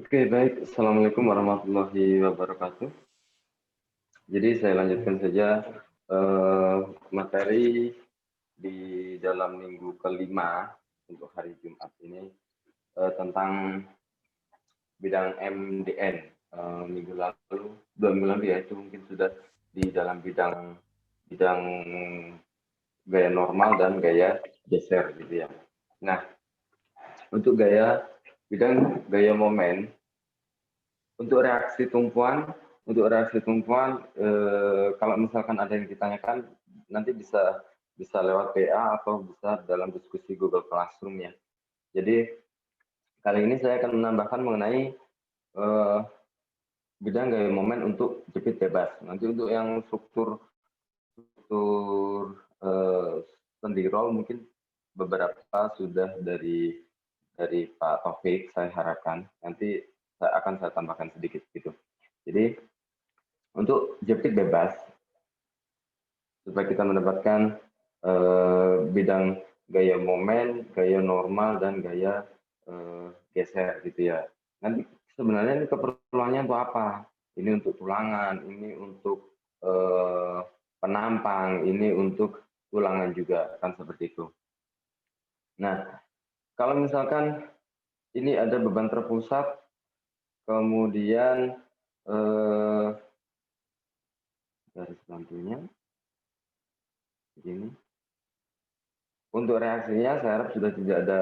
Oke, baik. Assalamualaikum warahmatullahi wabarakatuh. Jadi saya lanjutkan saja materi di dalam minggu kelima untuk hari Jumat ini tentang bidang MDN. Minggu lalu, 2 minggu lalu ya, itu mungkin sudah di dalam bidang gaya normal dan gaya geser gitu ya. Nah, untuk bidang gaya momen, untuk reaksi tumpuan, kalau misalkan ada yang ditanyakan nanti bisa lewat PA atau bisa dalam diskusi Google Classroom ya. Jadi kali ini saya akan menambahkan mengenai bidang gaya momen untuk jepit bebas. Nanti untuk yang struktur sendirol mungkin beberapa sudah dari Pak Taufik, saya harapkan nanti akan saya tambahkan sedikit gitu. Jadi untuk jepit bebas, supaya kita mendapatkan bidang gaya momen, gaya normal, dan gaya geser gitu ya. Nanti sebenarnya ini keperluannya untuk apa? Ini untuk tulangan, ini untuk penampang, ini untuk tulangan juga, kan seperti itu. Nah, kalau misalkan ini ada beban terpusat, kemudian garis bantunya begini. Untuk reaksinya saya harap sudah tidak ada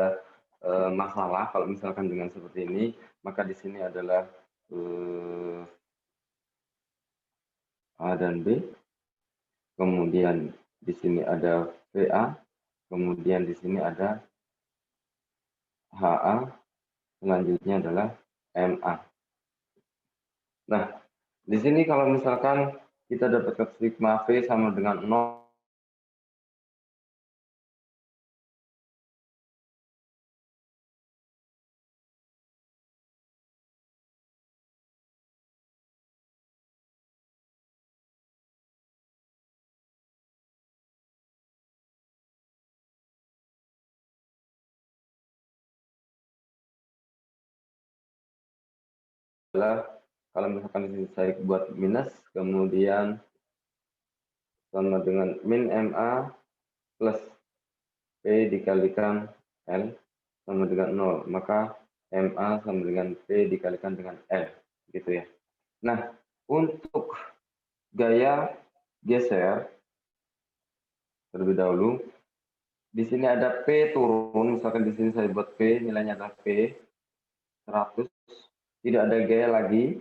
masalah kalau misalkan dengan seperti ini, maka di sini adalah A dan B, kemudian di sini ada VA, kemudian di sini ada HA, selanjutnya adalah MA. Nah, di sini kalau misalkan kita dapatkan sigma V sama dengan 0, adalah kalau misalkan di sini saya buat minus, kemudian sama dengan min MA plus P dikalikan L sama dengan 0, maka MA sama dengan P dikalikan dengan L, gitu ya. Nah, untuk gaya geser, terlebih dahulu, di sini ada P turun, misalkan di sini saya buat P, nilainya adalah P, 100, tidak ada gaya lagi,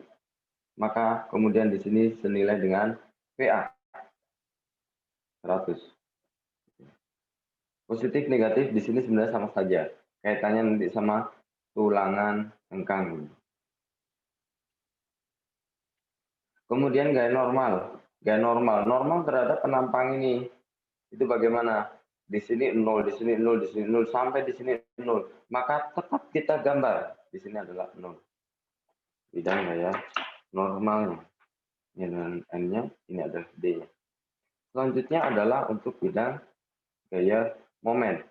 maka kemudian di sini senilai dengan PA, 100. Positif negatif di sini sebenarnya sama saja, kaitannya nanti sama tulangan hengkang. Kemudian gaya normal terhadap penampang ini, itu bagaimana? Di sini 0, di sini 0, di sini 0, sampai di sini 0, maka tetap kita gambar, di sini adalah 0. Bidang gaya normalnya, ini dengan N-nya, ini adalah D-nya. Selanjutnya adalah untuk bidang gaya momen.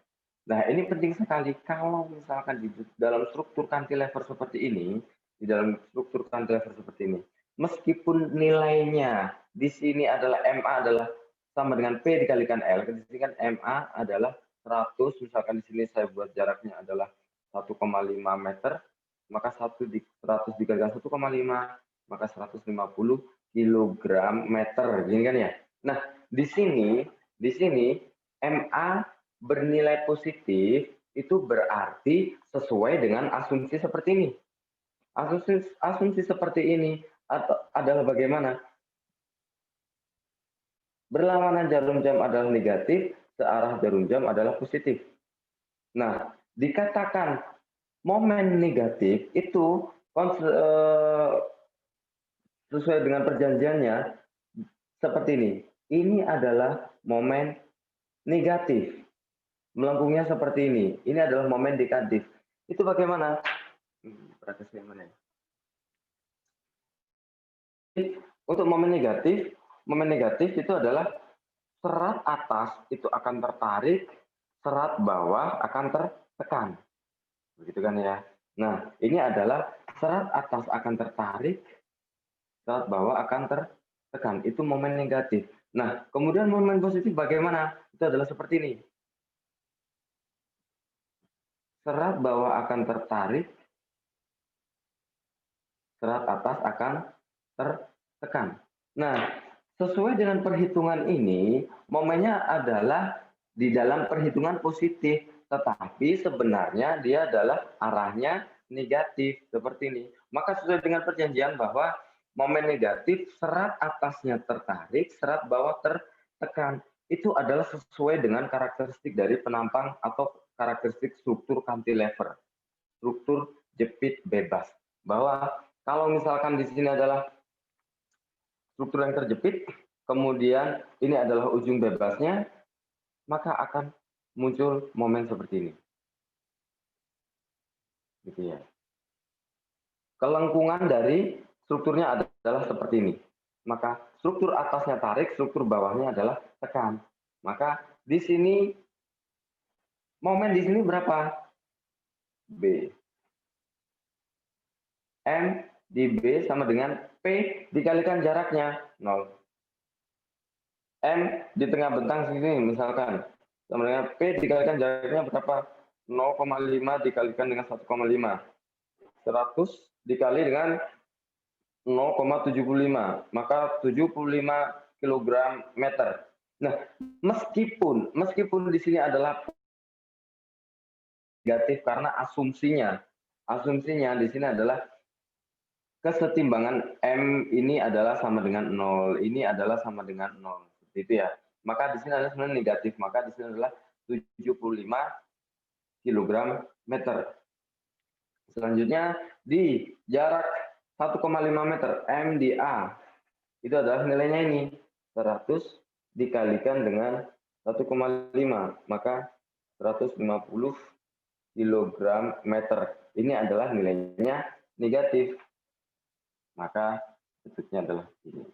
Nah, ini penting sekali kalau misalkan di dalam struktur cantilever seperti ini, meskipun nilainya di sini adalah MA adalah sama dengan P dikalikan L, di sini kan MA adalah 100, misalkan di sini saya buat jaraknya adalah 1,5 meter, maka 100 dikalikan 1,5, maka 150 kilogram meter, gini kan ya. Nah, di sini MA bernilai positif itu berarti sesuai dengan asumsi seperti ini. Asumsi seperti ini adalah bagaimana? Berlawanan jarum jam adalah negatif, searah jarum jam adalah positif. Nah, dikatakan momen negatif itu sesuai dengan perjanjiannya seperti ini. Ini adalah momen negatif. Melengkungnya seperti ini. Ini adalah momen negatif. Itu bagaimana? Untuk momen negatif itu adalah serat atas itu akan tertarik, serat bawah akan tertekan. Begitu kan ya. Nah, ini adalah serat atas akan tertarik, serat bawah akan tertekan. Itu momen negatif. Nah, kemudian momen positif bagaimana? Itu adalah seperti ini. Serat bawah akan tertarik, serat atas akan tertekan. Nah, sesuai dengan perhitungan ini, momennya adalah di dalam perhitungan positif, tetapi sebenarnya dia adalah arahnya negatif, seperti ini. Maka sesuai dengan perjanjian bahwa momen negatif, serat atasnya tertarik, serat bawah tertekan. Itu adalah sesuai dengan karakteristik dari penampang atau karakteristik struktur cantilever, struktur jepit bebas. Bahwa kalau misalkan di sini adalah struktur yang terjepit, kemudian ini adalah ujung bebasnya, maka akan muncul momen seperti ini. Gitu ya. Kelengkungan dari strukturnya adalah seperti ini. Maka struktur atasnya tarik, struktur bawahnya adalah tekan. Maka di sini momen di sini berapa? B. M di B sama dengan P dikalikan jaraknya 0. M di tengah bentang sini misalkan sama dengan P dikalikan jaraknya berapa? 0,5 dikalikan dengan 1,5. 100 dikali dengan 0,75, maka 75 kg meter. Nah, meskipun di sini adalah negatif karena asumsinya di sini adalah kesetimbangan M ini adalah sama dengan 0, ini adalah sama dengan 0. Seperti itu ya. Maka di sini adalah sebenarnya negatif, maka di sini adalah 75 kg meter. Selanjutnya di jarak 1,5 meter M di A, itu adalah nilainya ini 100 dikalikan dengan 1,5, maka 150 kg meter. Ini adalah nilainya negatif, maka bentuknya adalah ini.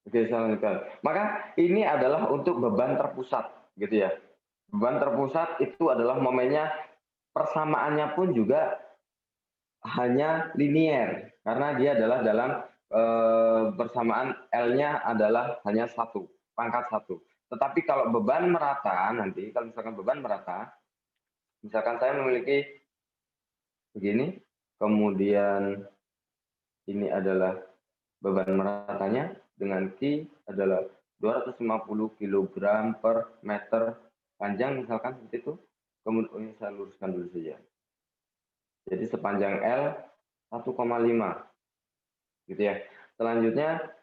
Oke, saya lanjutkan. Maka ini adalah untuk beban terpusat, gitu ya. Beban terpusat itu adalah momennya, persamaannya pun juga hanya linier, karena dia adalah dalam bersamaan L-nya adalah hanya 1, pangkat 1. Tetapi kalau beban merata nanti, kalau misalkan beban merata, misalkan saya memiliki begini, kemudian ini adalah beban meratanya dengan Q adalah 250 kg per meter panjang misalkan seperti itu. Kemudian saya luruskan dulu saja. Jadi sepanjang L 1,5 gitu ya. Selanjutnya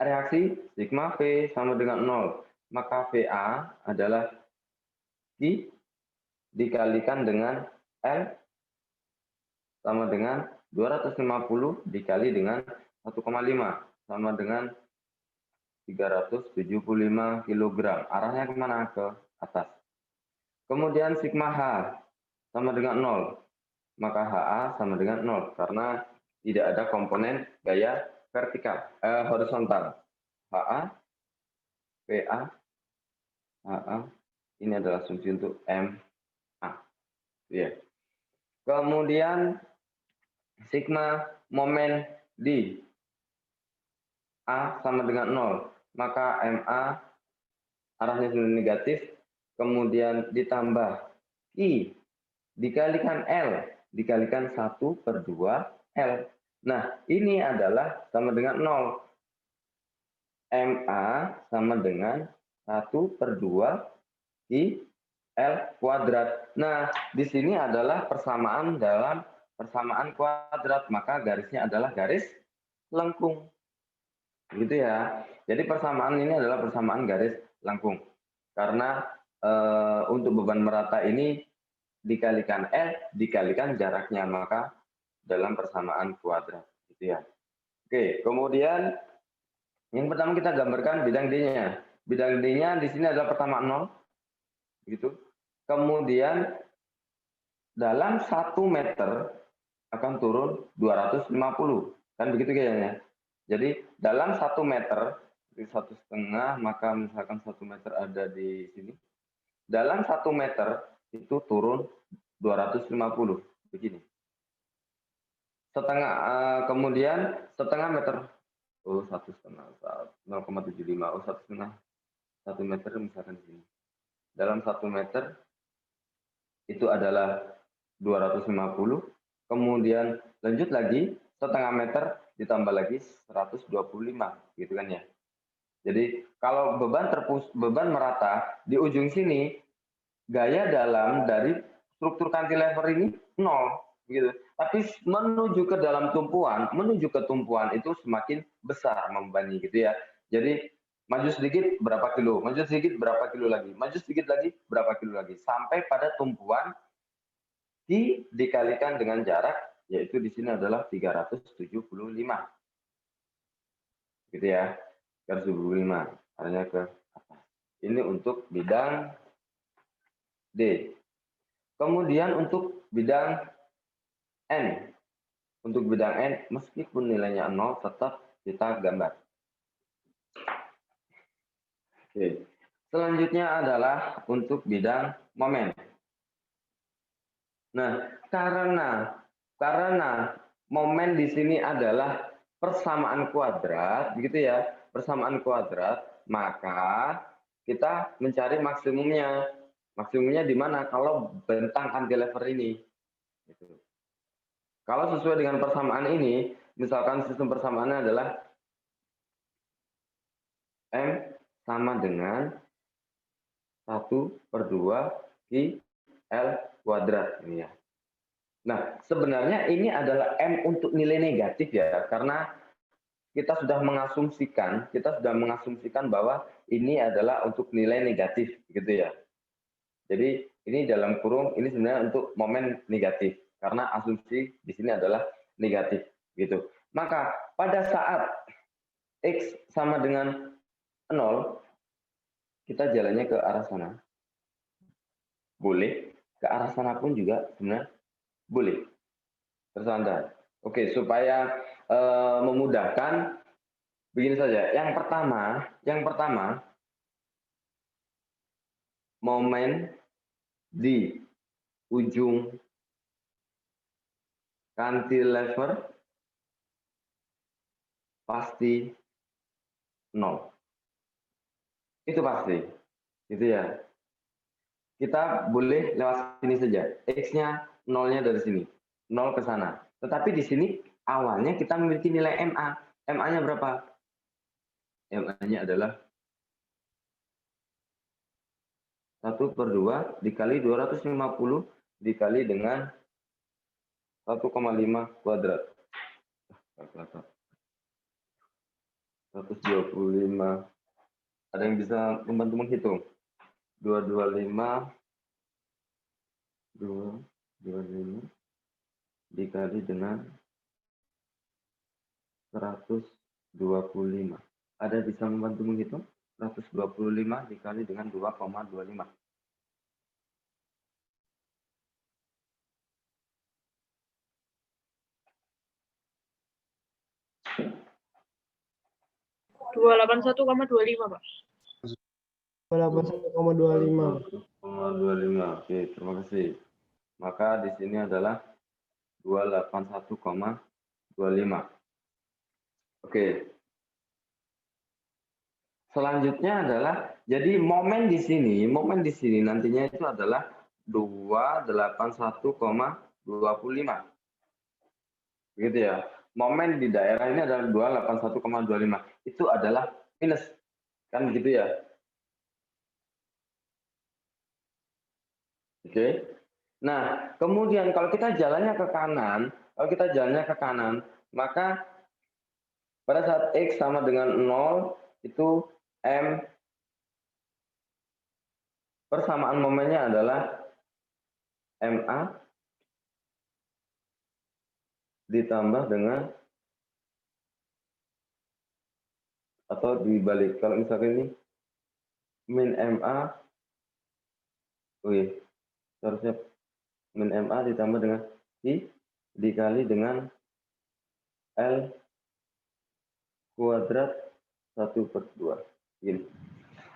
reaksi sigma V sama dengan 0. Maka VA adalah Q dikalikan dengan L sama dengan 250 dikali dengan 1,5 sama dengan 375 kg. Arahnya kemana? Ke atas. Kemudian sigma H sama dengan 0. Maka HA sama dengan 0 karena tidak ada komponen gaya vertikal, horizontal. HA, PA, HA, ini adalah asumsi untuk MA. Ya. Kemudian sigma momen di A sama dengan 0, maka MA arahnya sudah negatif, kemudian ditambah I dikalikan L, dikalikan 1/2 L. Nah, ini adalah sama dengan 0. MA sama dengan 1/2 I L kuadrat. Nah, di sini adalah persamaan dalam persamaan kuadrat, maka garisnya adalah garis lengkung. Gitu ya. Jadi persamaan ini adalah persamaan garis lengkung. Karena untuk beban merata ini dikalikan L dikalikan jaraknya, maka dalam persamaan kuadrat. Gitu ya. Oke, kemudian Yang pertama kita gambarkan bidang D-nya. Bidang D-nya di sini adalah pertama 0, gitu. Kemudian dalam 1 meter akan turun 250, kan begitu kayaknya. Jadi dalam 1 meter, di 1,5, maka misalkan 1 meter ada di sini. Dalam 1 meter itu turun 250, begini. Kemudian setengah meter, 0,75, 1 meter misalkan di sini. Dalam 1 meter itu adalah 250, kemudian lanjut lagi setengah meter ditambah lagi 125, gitu kan ya. Jadi kalau beban merata di ujung sini, gaya dalam dari struktur cantilever ini 0, gitu. Tapi menuju ke tumpuan itu semakin besar bebannya, gitu ya. Jadi maju sedikit berapa kilo, maju sedikit berapa kilo lagi, maju sedikit lagi berapa kilo lagi, sampai pada tumpuan dikalikan dengan jarak, yaitu di sini adalah 375. Gitu ya, 375, arahnya ke atas. Ini untuk bidang D. Kemudian untuk bidang N. Untuk bidang N, meskipun nilainya 0, tetap kita gambar. Oke. Selanjutnya adalah untuk bidang momen. Nah, karena momen di sini adalah persamaan kuadrat, begitu ya, persamaan kuadrat, maka kita mencari maksimumnya. Maksimumnya di mana? Kalau bentang cantilever ini. Gitu. Kalau sesuai dengan persamaan ini, misalkan sistem persamaannya adalah M sama dengan 1/2 pi L kuadrat ini ya. Nah, sebenarnya ini adalah M untuk nilai negatif ya, karena kita sudah mengasumsikan bahwa ini adalah untuk nilai negatif, gitu ya. Jadi ini dalam kurung ini sebenarnya untuk momen negatif, karena asumsi di sini adalah negatif, gitu. Maka pada saat X sama dengan 0, kita jalannya ke arah sana. Boleh, ke arah sana pun juga sebenarnya boleh. Tersandar. Oke, supaya memudahkan, begini saja. Yang pertama, momen di ujung cantilever pasti 0. Itu pasti, gitu ya. Kita boleh lewat sini saja. X-nya 0-nya dari sini, 0 ke sana. Tetapi di sini awalnya kita memiliki nilai MA. MA-nya berapa? MA-nya adalah 1/2 dikali 250 dikali dengan 1,5 kuadrat. 125. Ada yang bisa membantu menghitung? 225 dikali dengan 125. Ada yang bisa membantu menghitung? 125 dikali dengan 2,25. Pak. 281,25. Oke, terima kasih. Maka di sini adalah 281,25. Oke. Selanjutnya adalah, jadi momen di sini nantinya itu adalah 281,25. Begitu ya. Momen di daerah ini adalah 281,25. Itu adalah minus. Kan begitu ya. Oke. Nah, kemudian kalau kita jalannya ke kanan, maka pada saat X sama dengan 0, itu M persamaan momennya adalah MA ditambah dengan atau dibalik. Kalau misalkan ini min MA, seharusnya min MA ditambah dengan I dikali dengan L kuadrat 1/2. Gini.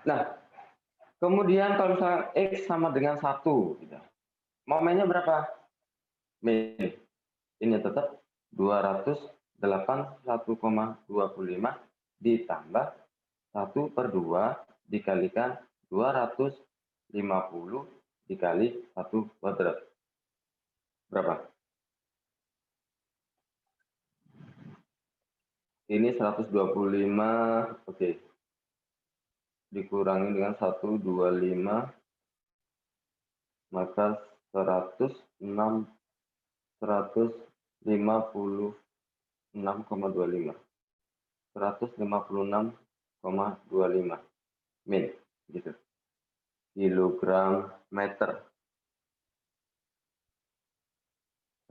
Nah, kemudian kalau misalnya X sama dengan 1, gitu. Momennya berapa? Min. Ini tetap 281,25 ditambah 1/2 dikalikan 250 dikali 1 kuadrat. Berapa? Ini 125, oke. Dikurangi dengan 125, maka 156,25. 156,25 min, gitu. Kilogram meter.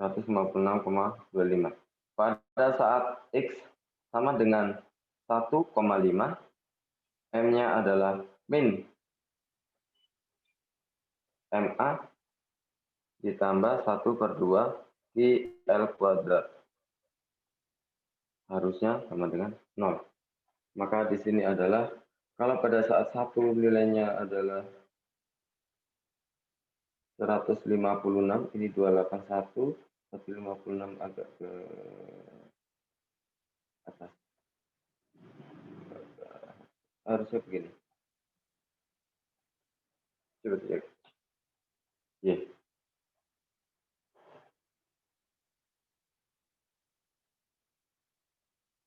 156,25. Pada saat X sama dengan 1,5, M-nya adalah min MA ditambah 1/2 di L kuadrat. Harusnya sama dengan 0. Maka di sini adalah, kalau pada saat 1 nilainya adalah 156, ini 281, 156 agak ke atas. Harusnya begini. Coba cek. Yeah.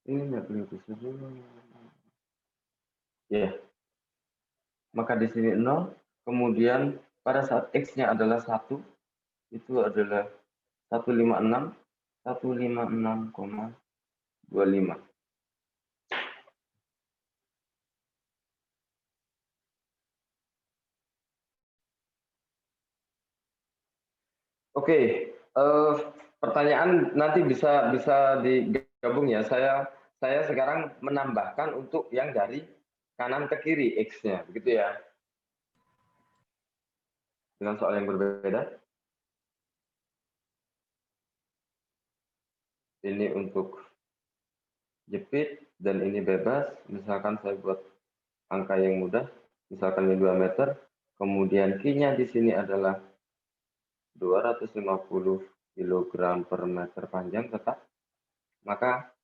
Ini nggak boleh bisa dulu. Ya. Maka di sini 0, kemudian pada saat X-nya adalah 1, itu adalah 156, 156,25. Oke, pertanyaan nanti bisa digabung ya. Saya sekarang menambahkan untuk yang dari kanan ke kiri X-nya, begitu ya. Dengan soal yang berbeda. Ini untuk jepit dan ini bebas. Misalkan saya buat angka yang mudah, misalkan ini 2 meter, kemudian Q-nya di sini adalah 250 kg per meter panjang tetap, maka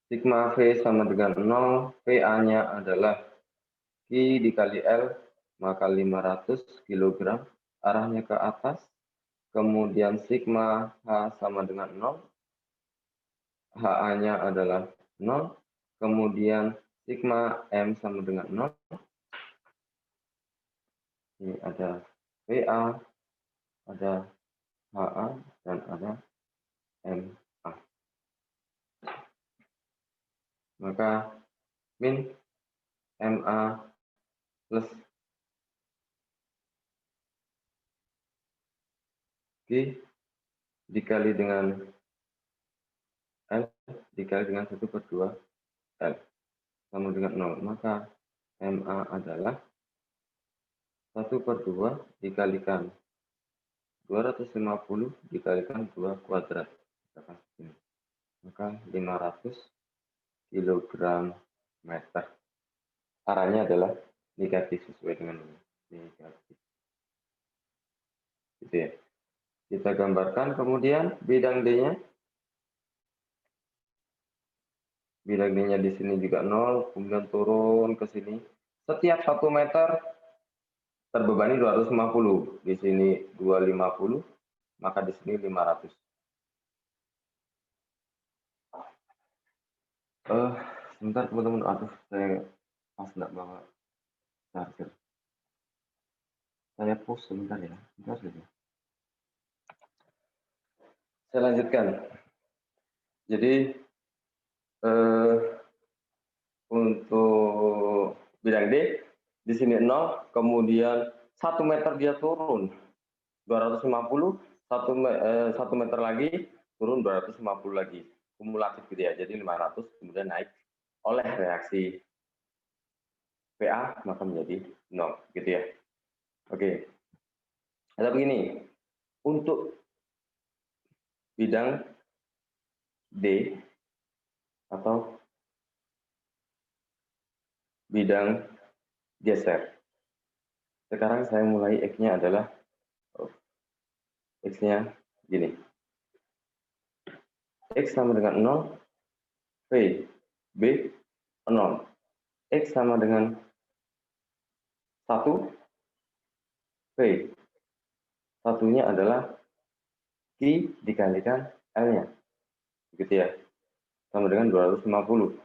sigma V sama dengan 0, VA-nya adalah Q dikali L, maka 500 kg, arahnya ke atas, kemudian sigma H sama dengan 0, HA-nya adalah 0, kemudian sigma M sama dengan 0, ini ada VA, ada HA, dan ada MA. Maka min MA plus Q dikali dengan L dikali dengan 1/2 L sama dengan 0. Maka MA adalah 1/2 dikalikan 250 dikalikan 2 kuadrat. Maka 500 kg meter. Arahnya adalah negatif sesuai dengan negatif. Gitu ya. Kita gambarkan kemudian bidang D-nya. Bidang D-nya di sini juga 0, kemudian turun ke sini. Setiap 1 meter terbebani 250. Di sini 250, maka di sini 500. Sebentar teman-teman, aduh saya pas nggak bawa charger. Saya post sebentar ya. Sebentar saja. Saya lanjutkan. Jadi untuk bidang D di sini 0, kemudian 1 meter dia turun 250, 1 meter lagi turun 250 lagi, kumulatif gitu ya. Jadi 500 kemudian naik oleh reaksi PA, maka menjadi 0, gitu ya. Oke. Ada begini, untuk bidang D atau bidang geser. Sekarang saya mulai X-nya adalah, X-nya gini. X sama dengan 0, V, B, 0. X sama dengan 1, V. Satunya adalah Q dikalikan L-nya. Begitu ya. Sama dengan 250.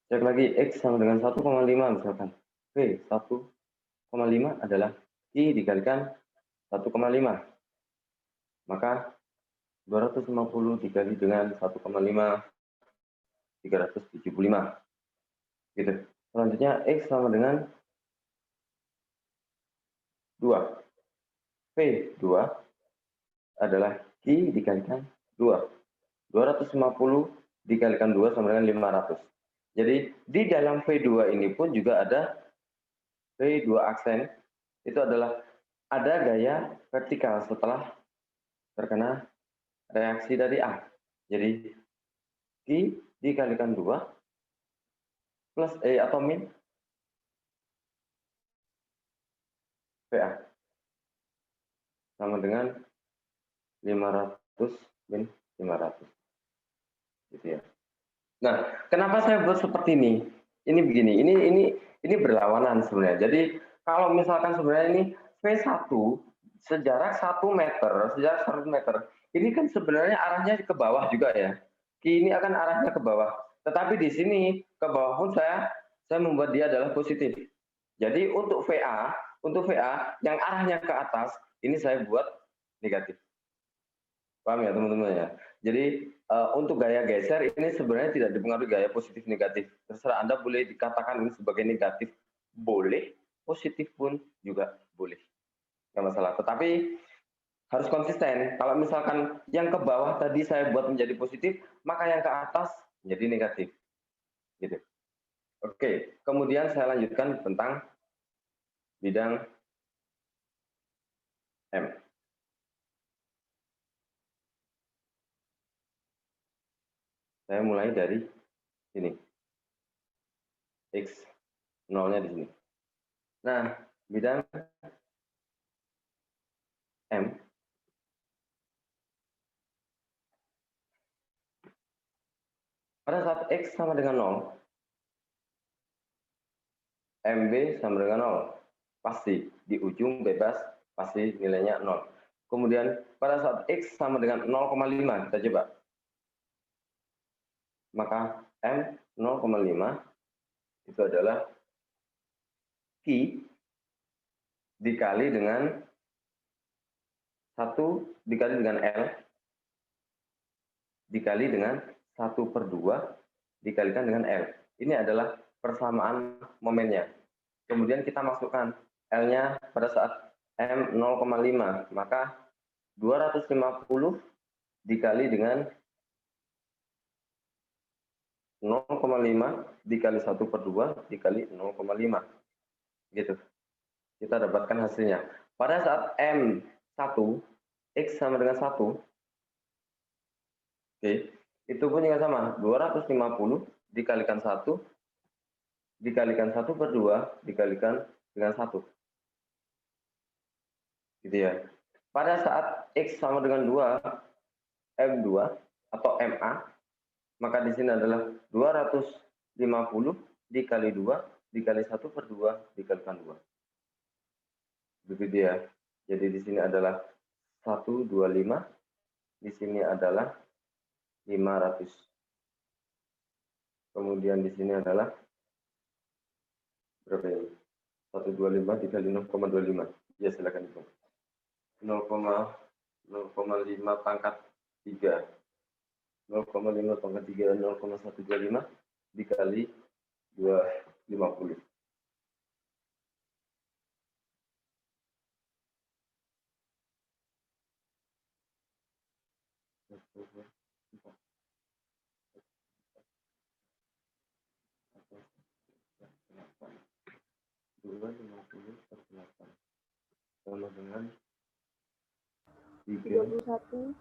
Cek lagi, X sama dengan 1,5 misalkan. V, 1,5 adalah Q dikalikan 1,5. Maka 250 dikali dengan 1,5, 375. Gitu. Selanjutnya, X sama dengan 2. V, 2 adalah Q dikalikan 2. 250 dikalikan 2 sama dengan 500. Jadi, di dalam V2 ini pun juga ada V2 aksen. Itu adalah ada gaya vertikal setelah terkena reaksi dari A. Jadi, Q dikalikan 2 plus E atau min VA. Sama dengan 500 min 500. Gitu ya. Nah, kenapa saya buat seperti ini? Ini begini, ini berlawanan sebenarnya. Jadi kalau misalkan sebenarnya ini V1 sejarak 1 meter, ini kan sebenarnya arahnya ke bawah juga ya. Ini akan arahnya ke bawah. Tetapi di sini ke bawah pun saya membuat dia adalah positif. Jadi untuk VA yang arahnya ke atas, ini saya buat negatif. Paham ya teman-teman ya? Jadi untuk gaya geser ini sebenarnya tidak dipengaruhi gaya positif negatif. Terserah Anda boleh dikatakan ini sebagai negatif, boleh, positif pun juga boleh. Nggak masalah. Tetapi harus konsisten. Kalau misalkan yang ke bawah tadi saya buat menjadi positif, maka yang ke atas menjadi negatif. Gitu. Oke, kemudian saya lanjutkan tentang bidang M. Saya mulai dari sini. X 0-nya di sini. Nah, bidang M pada saat X sama dengan 0, MB sama dengan 0. Pasti di ujung bebas, pasti nilainya 0. Kemudian pada saat X sama dengan 0,5, kita coba. Maka M 0,5 itu adalah Q dikali dengan 1 dikali dengan L dikali dengan 1/2 dikalikan dengan L. Ini adalah persamaan momennya. Kemudian kita masukkan L-nya pada saat M 0,5, maka 250 dikali dengan 0,5 dikali 1/2 dikali 0,5. Gitu. Kita dapatkan hasilnya. Pada saat M1, X sama dengan 1, oke, itu pun juga sama. 250 dikalikan 1, dikalikan 1/2, dikalikan dengan 1. Gitu ya. Pada saat X sama dengan 2, M2 atau MA, maka di sini adalah 250 dikali 2 dikali 1/2 dikalikan 2. Begitu ya. Jadi di sini adalah 125, di sini adalah 500. Kemudian di sini adalah berapa ini? 125 dikali 0,25. Ya, silakan hitung. 0,5 pangkat 3. 0,5 pangkat 3, 0,125 dikali 250. 250/8 sama dengan 31,25.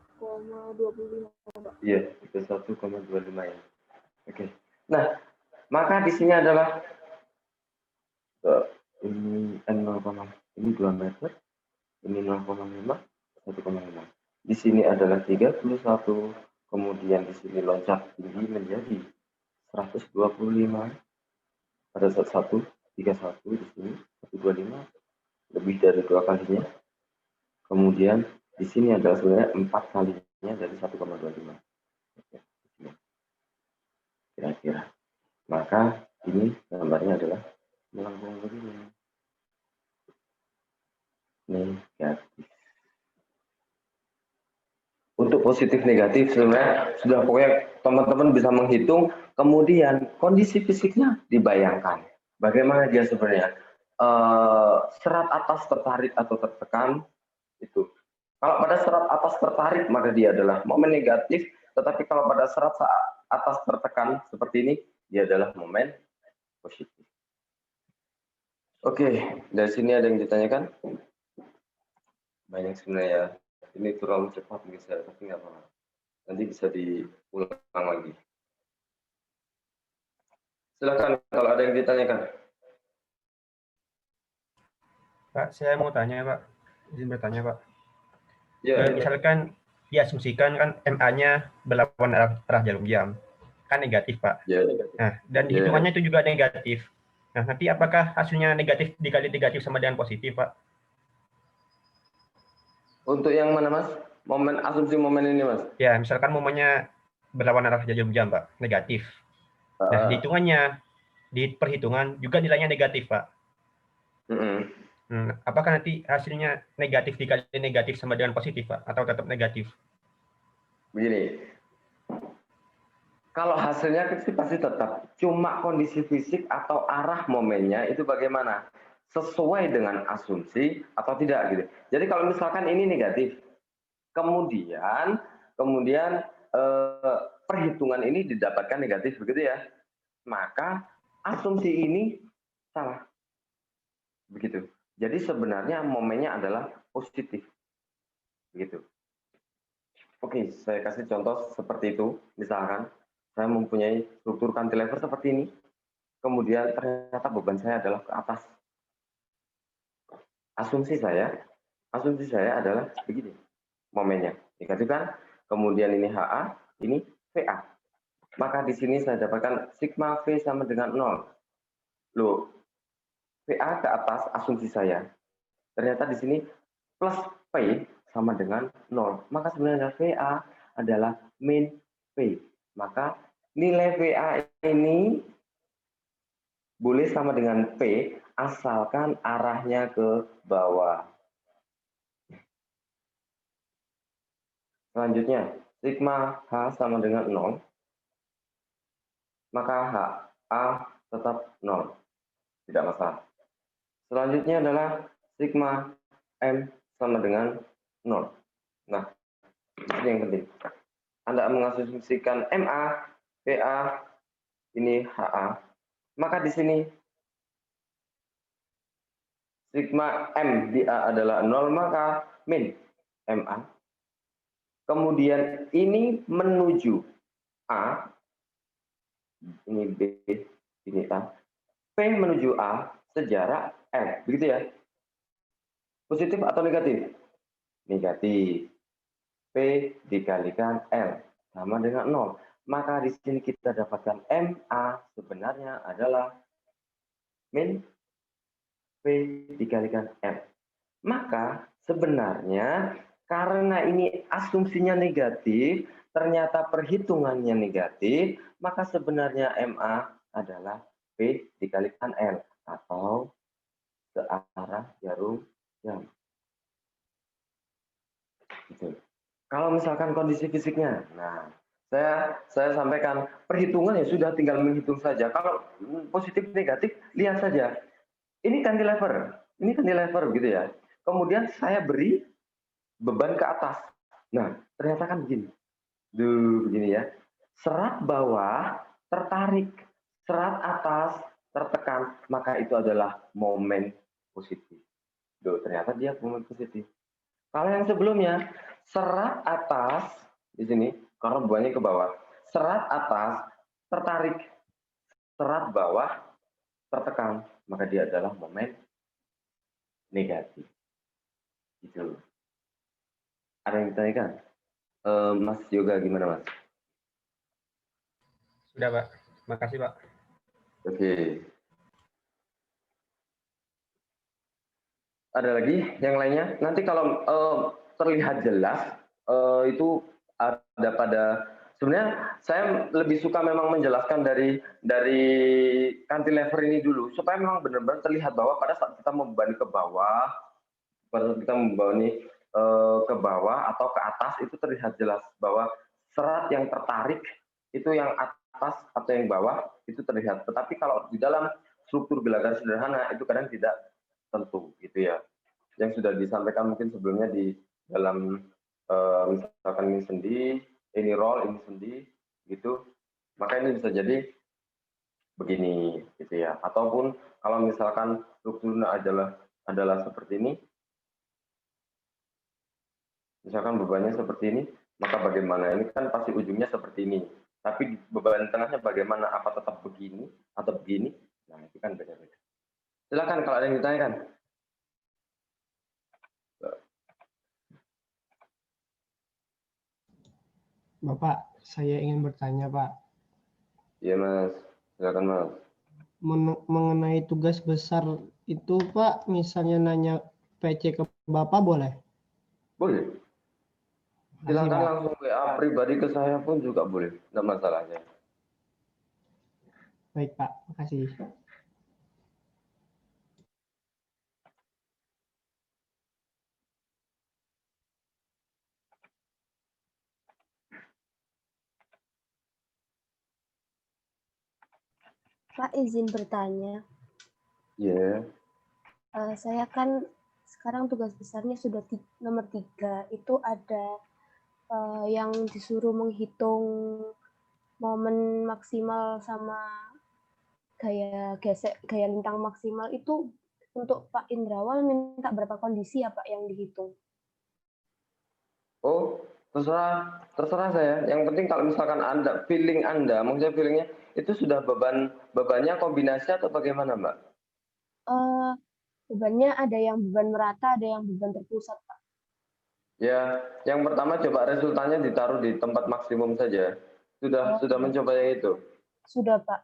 Iya, 31,25 ya. Oke. Nah, maka di sini adalah ini N0, ini 2 meter, ini 0,5, 1,5. Di sini adalah 31, kemudian di sini loncat tinggi menjadi 125, pada saat 131 di sini 125, lebih dari 2 kalinya. Kemudian di sini adalah sebenarnya 4 kalinya dari 1,25. Kira-kira. Maka ini gambarnya adalah melengkung begini. Negatif. Untuk positif negatif sebenarnya sudah pokoknya teman-teman bisa menghitung, kemudian kondisi fisiknya dibayangkan. Bagaimana dia sebenarnya? Serat atas tertarik atau tertekan itu. Kalau pada serat atas tertarik maka dia adalah momen negatif, tetapi kalau pada serat atas tertekan seperti ini dia adalah momen positif. Oke, dari sini ada yang ditanyakan? Banyak sebenarnya. Ini terlalu cepat mungkin saya, tapi nggak apa-apa. Nanti bisa diulang lagi. Silakan kalau ada yang ditanyakan. Pak, saya mau tanya, Pak. Izin bertanya, Pak. Ya, misalkan diasumsikan kan MA-nya berlawan arah jarum jam. Kan negatif, Pak. ya. Nah, dan hitungannya itu juga negatif. Nah, nanti apakah hasilnya negatif dikali negatif sama dengan positif, Pak? Untuk yang mana, Mas? Asumsi momen ini, Mas? Ya, misalkan momennya berlawan arah jarum jam, Pak. Negatif. Nah, di hitungannya, di perhitungan juga nilainya negatif, Pak. Apakah nanti hasilnya negatif dikali negatif sama dengan positif, Pak? Atau tetap negatif? Begini, kalau hasilnya sih pasti tetap. Cuma kondisi fisik atau arah momennya itu bagaimana? Sesuai dengan asumsi atau tidak gitu. Jadi kalau misalkan ini negatif, kemudian perhitungan ini didapatkan negatif begitu ya, maka asumsi ini salah. Begitu. Jadi sebenarnya momennya adalah positif. Begitu. Oke, saya kasih contoh seperti itu. Misalkan saya mempunyai struktur cantilever seperti ini, kemudian ternyata beban saya adalah ke atas. Asumsi saya adalah begini, momennya negatif kan, kemudian ini HA, ini VA. Maka di sini saya dapatkan sigma V sama dengan 0. Loh, VA ke atas asumsi saya. Ternyata di sini plus P sama dengan 0. Maka sebenarnya VA adalah min P. Maka nilai VA ini boleh sama dengan P asalkan arahnya ke bawah. Selanjutnya, sigma H sama dengan 0. Maka HA tetap 0. Tidak masalah. Selanjutnya adalah sigma M sama dengan 0. Nah, ini yang penting. Anda mengasumsikan MA, PA, ini HA. Maka di sini sigma M di A adalah 0, maka min MA. Kemudian ini menuju A, ini B, ini A. P menuju A sejarak L, begitu ya. Positif atau negatif? Negatif. P dikalikan L sama dengan 0. Maka di sini kita dapatkan MA sebenarnya adalah min P dikalikan L. Maka sebenarnya karena ini asumsinya negatif, ternyata perhitungannya negatif, maka sebenarnya MA adalah P dikalikan L atau searah jarum jam. Gitu. Kalau misalkan kondisi fisiknya, nah saya sampaikan perhitungan ya sudah tinggal menghitung saja. Kalau positif negatif lihat saja. Ini cantilever gitu ya. Kemudian saya beri beban ke atas. Nah ternyata kan begini, begini ya. Serat bawah tertarik, serat atas tertekan, maka itu adalah momen positif. Duh, ternyata dia momen positif. Kalau yang sebelumnya, serat atas, di sini, karena bebannya ke bawah, serat atas tertarik, serat bawah tertekan, maka dia adalah momen negatif. Gitu. Ada yang ditanyakan? Mas Yoga gimana, Mas? Sudah, Pak. Makasih, Pak. Oke. Ada lagi yang lainnya? Nanti kalau terlihat jelas, itu ada pada sebenarnya saya lebih suka memang menjelaskan dari cantilever ini dulu supaya memang benar-benar terlihat bahwa pada saat kita membebani ke bawah, pada saat kita membebani ke bawah atau ke atas itu terlihat jelas bahwa serat yang tertarik itu yang atas atau yang bawah itu terlihat. Tetapi kalau di dalam struktur bilagar sederhana itu kadang tidak tentu gitu ya. Yang sudah disampaikan mungkin sebelumnya di dalam misalkan ini sendi, ini roll, ini sendi, gitu. Maka ini bisa jadi begini, gitu ya. Ataupun kalau misalkan strukturnya adalah seperti ini, misalkan bebannya seperti ini, maka bagaimana? Ini kan pasti ujungnya seperti ini. Tapi beban tengahnya bagaimana? Apa tetap begini atau begini? Nah, itu kan beda-beda. Silakan kalau ada yang ditanyakan. Bapak, saya ingin bertanya, Pak. Iya, Mas. Silakan, Mas. Mengenai tugas besar itu, Pak, misalnya nanya PC ke Bapak boleh? Boleh. Silakan langsung WA pribadi ke saya pun juga boleh. Tidak masalahnya. Baik, Pak. Makasih. Pak, izin bertanya. Iya. Saya kan sekarang tugas besarnya sudah nomor 3. Itu ada yang disuruh menghitung momen maksimal sama gaya lintang maksimal itu untuk Pak Indrawan minta berapa kondisi ya Pak yang dihitung? Oh, terserah saya. Yang penting kalau misalkan maksudnya feelingnya itu sudah bebannya kombinasi atau bagaimana, Mbak? Bebannya ada yang beban merata, ada yang beban terpusat, Pak. Ya, yang pertama coba resultannya ditaruh di tempat maksimum saja. Sudah mencoba yang itu? Sudah, Pak.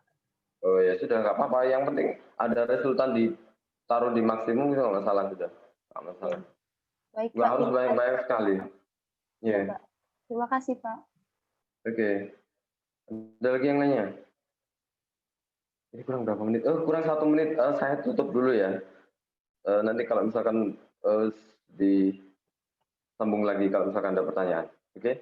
Oh ya sudah, nggak apa-apa. Yang penting ada resultan ditaruh di maksimum itu nggak masalah sudah. Nggak masalah. Baik, Nggak Pak. harus banyak-banyak sekali. Iya. Pak. Terima kasih, Pak. Oke. Ada lagi yang lainnya? Ini kurang berapa menit? Oh, kurang 1 menit. Saya tutup dulu ya. Nanti kalau misalkan disambung lagi kalau misalkan ada pertanyaan. Oke?